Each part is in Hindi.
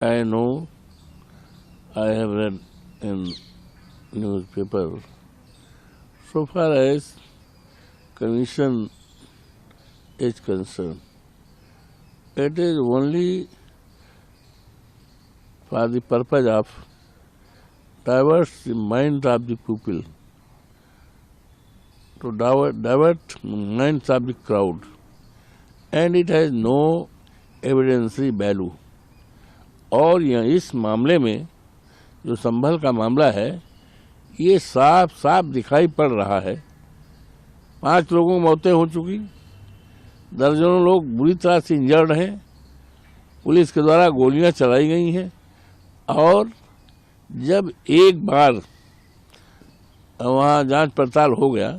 I know, I have read in newspaper, so far as commission is concerned, it is only for the purpose of divert the mind of the people, to divert minds of the crowd, and it has no evidentiary value. और इस मामले में जो संभल का मामला है ये साफ साफ दिखाई पड़ रहा है। 5 लोगों की मौतें हो चुकी, दर्जनों लोग बुरी तरह से इंजर्ड हैं, पुलिस के द्वारा गोलियां चलाई गई हैं। और जब एक बार वहाँ जांच पड़ताल हो गया,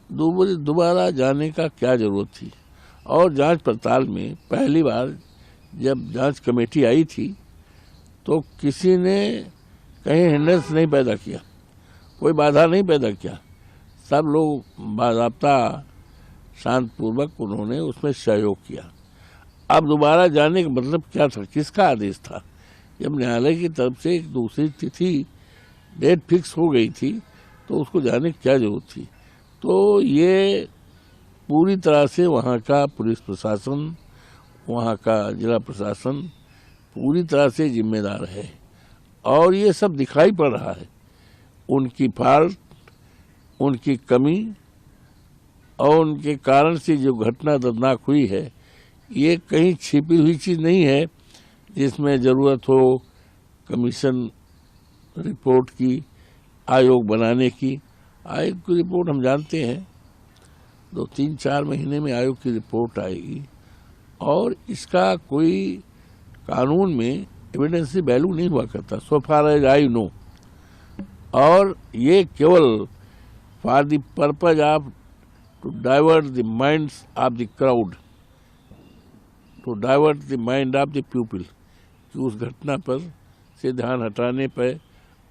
दोबारा जाने का क्या जरूरत थी। और जांच पड़ताल में पहली बार जब जांच कमेटी आई थी तो किसी ने कहीं हिंड्रेंस नहीं पैदा किया, कोई बाधा नहीं पैदा किया, सब लोग बाज़ाब्ता शांतपूर्वक उन्होंने उसमें सहयोग किया। अब दोबारा जाने का मतलब क्या था, किसका आदेश था? जब न्यायालय की तरफ से एक दूसरी तिथि डेट फिक्स हो गई थी तो उसको जाने की क्या जरूरत थी? तो ये पूरी तरह से वहाँ का पुलिस प्रशासन, वहाँ का जिला प्रशासन पूरी तरह से जिम्मेदार है। और ये सब दिखाई पड़ रहा है, उनकी फॉल्ट, उनकी कमी और उनके कारण से जो घटना दर्दनाक हुई है, ये कहीं छिपी हुई चीज़ नहीं है जिसमें ज़रूरत हो कमीशन रिपोर्ट की, आयोग बनाने की। आयोग की रिपोर्ट हम जानते हैं 2-3-4 महीने में आयोग की रिपोर्ट आएगी और इसका कोई कानून में एविडेंसी वैल्यू नहीं हुआ करता, सो फार एज आई नो। और ये केवल for the purpose of to divert the minds of the crowd, to divert the mind of the people, कि उस घटना पर से ध्यान हटाने पर।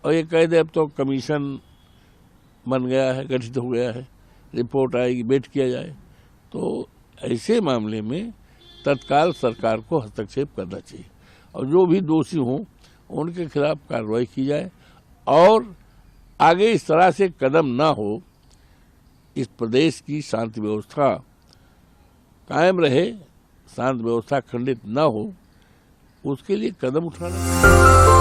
और ये कह दे अब तो कमीशन बन गया है, गठित हो गया है, रिपोर्ट आएगी, वेट किया जाए। तो ऐसे मामले में तत्काल सरकार को हस्तक्षेप करना चाहिए और जो भी दोषी हों उनके खिलाफ कार्रवाई की जाए और आगे इस तरह से कदम ना हो, इस प्रदेश की शांति व्यवस्था कायम रहे, शांति व्यवस्था खंडित ना हो, उसके लिए कदम उठाना।